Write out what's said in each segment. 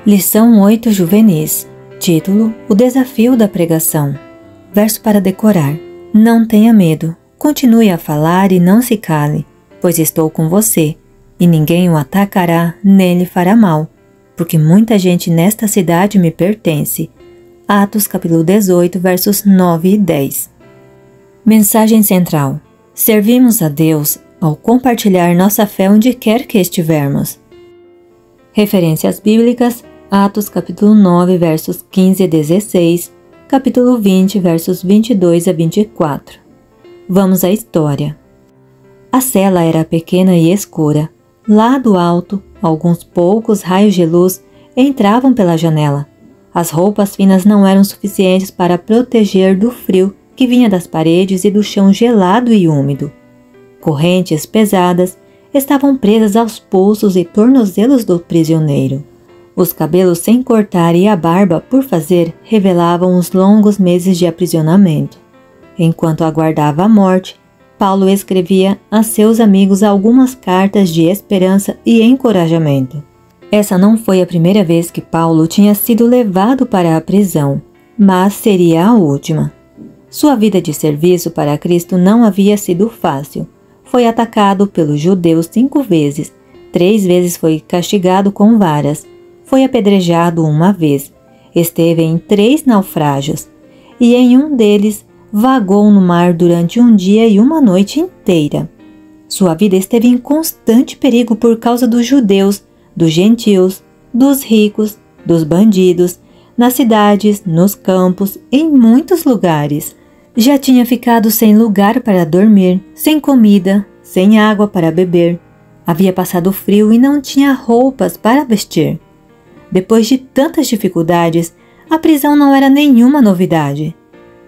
Lição 8 Juvenis. Título: O desafio da pregação. Verso para decorar. Não tenha medo. Continue a falar e não se cale, pois estou com você, e ninguém o atacará nem lhe fará mal, porque muita gente nesta cidade me pertence. Atos capítulo 18, versos 9 e 10. Mensagem central. Servimos a Deus ao compartilhar nossa fé onde quer que estivermos. Referências bíblicas: Atos capítulo 9, versos 15 e 16, capítulo 20, versos 22 a 24. Vamos à história. A cela era pequena e escura. Lá do alto, alguns poucos raios de luz entravam pela janela. As roupas finas não eram suficientes para proteger do frio que vinha das paredes e do chão gelado e úmido. Correntes pesadas estavam presas aos pulsos e tornozelos do prisioneiro. Os cabelos sem cortar e a barba por fazer revelavam os longos meses de aprisionamento. Enquanto aguardava a morte, Paulo escrevia a seus amigos algumas cartas de esperança e encorajamento. Essa não foi a primeira vez que Paulo tinha sido levado para a prisão, mas seria a última. Sua vida de serviço para Cristo não havia sido fácil. Foi atacado pelos judeus 5 vezes, 3 vezes foi castigado com varas, foi apedrejado uma vez, esteve em 3 naufrágios, e em um deles vagou no mar durante um dia e uma noite inteira. Sua vida esteve em constante perigo por causa dos judeus, dos gentios, dos ricos, dos bandidos, nas cidades, nos campos, em muitos lugares. Já tinha ficado sem lugar para dormir, sem comida, sem água para beber. Havia passado frio e não tinha roupas para vestir. Depois de tantas dificuldades, a prisão não era nenhuma novidade.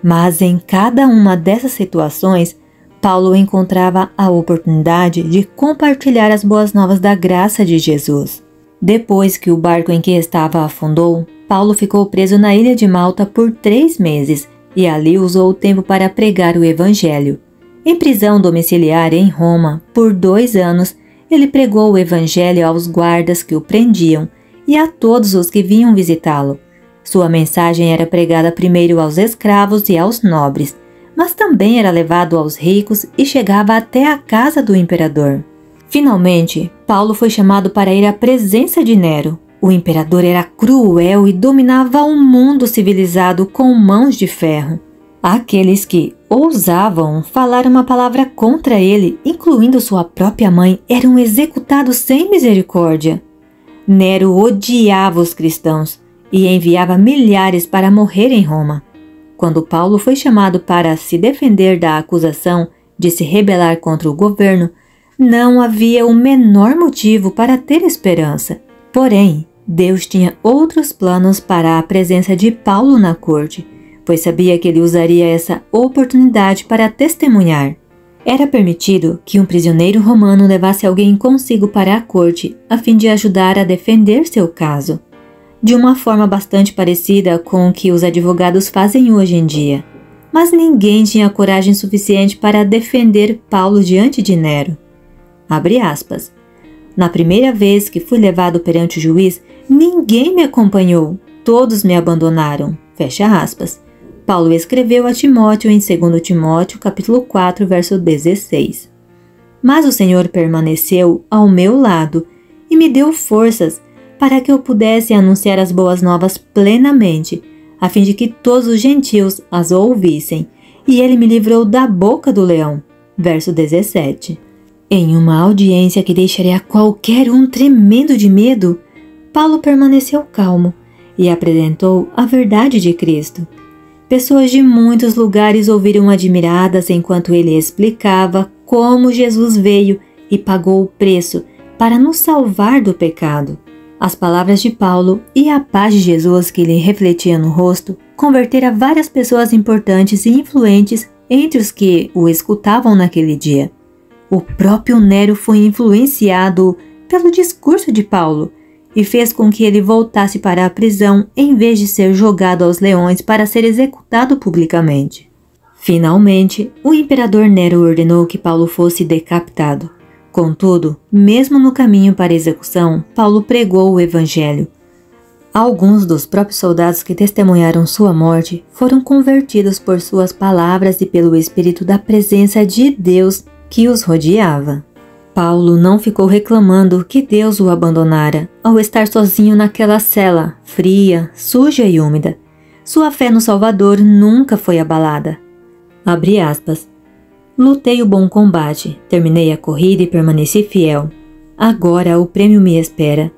Mas em cada uma dessas situações, Paulo encontrava a oportunidade de compartilhar as boas novas da graça de Jesus. Depois que o barco em que estava afundou, Paulo ficou preso na ilha de Malta por 3 meses e ali usou o tempo para pregar o Evangelho. Em prisão domiciliar em Roma, por 2 anos, ele pregou o Evangelho aos guardas que o prendiam e a todos os que vinham visitá-lo. Sua mensagem era pregada primeiro aos escravos e aos nobres, mas também era levado aos ricos e chegava até a casa do imperador. Finalmente, Paulo foi chamado para ir à presença de Nero. O imperador era cruel e dominava o mundo civilizado com mãos de ferro. Aqueles que ousavam falar uma palavra contra ele, incluindo sua própria mãe, eram executados sem misericórdia. Nero odiava os cristãos e enviava milhares para morrer em Roma. Quando Paulo foi chamado para se defender da acusação de se rebelar contra o governo, não havia o menor motivo para ter esperança. Porém, Deus tinha outros planos para a presença de Paulo na corte, pois sabia que ele usaria essa oportunidade para testemunhar. Era permitido que um prisioneiro romano levasse alguém consigo para a corte, a fim de ajudar a defender seu caso, de uma forma bastante parecida com o que os advogados fazem hoje em dia. Mas ninguém tinha coragem suficiente para defender Paulo diante de Nero. Abre aspas. Na primeira vez que fui levado perante o juiz, ninguém me acompanhou, todos me abandonaram. Fecha aspas. Paulo escreveu a Timóteo em 2 Timóteo, capítulo 4, verso 16. Mas o Senhor permaneceu ao meu lado e me deu forças para que eu pudesse anunciar as boas novas plenamente, a fim de que todos os gentios as ouvissem, e ele me livrou da boca do leão. Verso 17. Em uma audiência que deixaria qualquer um tremendo de medo, Paulo permaneceu calmo e apresentou a verdade de Cristo. Pessoas de muitos lugares ouviram admiradas enquanto ele explicava como Jesus veio e pagou o preço para nos salvar do pecado. As palavras de Paulo e a paz de Jesus que lhe refletia no rosto convertera várias pessoas importantes e influentes entre os que o escutavam naquele dia. O próprio Nero foi influenciado pelo discurso de Paulo e fez com que ele voltasse para a prisão em vez de ser jogado aos leões para ser executado publicamente. Finalmente, o imperador Nero ordenou que Paulo fosse decapitado. Contudo, mesmo no caminho para a execução, Paulo pregou o Evangelho. Alguns dos próprios soldados que testemunharam sua morte foram convertidos por suas palavras e pelo espírito da presença de Deus que os rodeava. Paulo não ficou reclamando que Deus o abandonara ao estar sozinho naquela cela, fria, suja e úmida. Sua fé no Salvador nunca foi abalada. Abre aspas. Lutei o bom combate, terminei a corrida e permaneci fiel. Agora o prêmio me espera.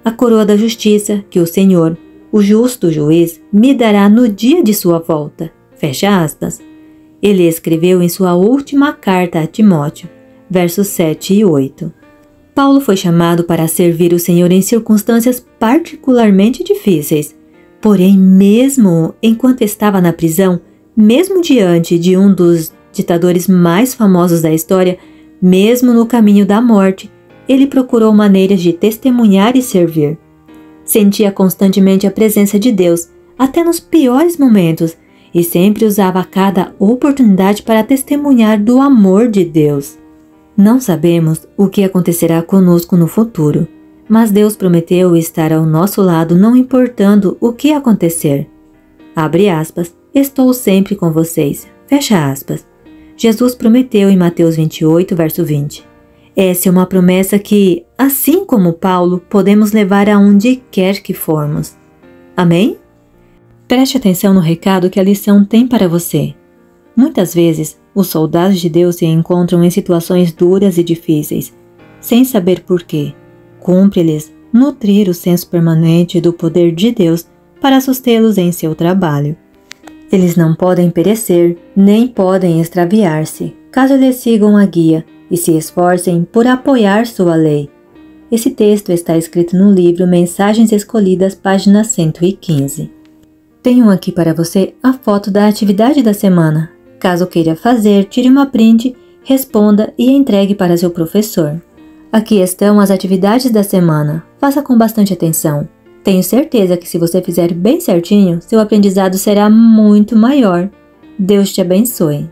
A coroa da justiça que o Senhor, o justo juiz, me dará no dia de sua volta. Fecha aspas. Ele escreveu em sua última carta a Timóteo, versos 7 e 8. Paulo foi chamado para servir o Senhor em circunstâncias particularmente difíceis. Porém, mesmo enquanto estava na prisão, mesmo diante de um dos ditadores mais famosos da história, mesmo no caminho da morte, ele procurou maneiras de testemunhar e servir. Sentia constantemente a presença de Deus, até nos piores momentos, e sempre usava cada oportunidade para testemunhar do amor de Deus. Não sabemos o que acontecerá conosco no futuro, mas Deus prometeu estar ao nosso lado não importando o que acontecer. Abre aspas, estou sempre com vocês. Fecha aspas. Jesus prometeu em Mateus 28, verso 20. Essa é uma promessa que, assim como Paulo, podemos levar aonde quer que formos. Amém? Preste atenção no recado que a lição tem para você. Muitas vezes, os soldados de Deus se encontram em situações duras e difíceis, sem saber por quê. Cumpre-lhes nutrir o senso permanente do poder de Deus para sustê-los em seu trabalho. Eles não podem perecer, nem podem extraviar-se, caso lhes sigam a guia e se esforcem por apoiar sua lei. Esse texto está escrito no livro Mensagens Escolhidas, página 115. Tenho aqui para você a foto da atividade da semana. Caso queira fazer, tire uma print, responda e entregue para seu professor. Aqui estão as atividades da semana. Faça com bastante atenção. Tenho certeza que se você fizer bem certinho, seu aprendizado será muito maior. Deus te abençoe.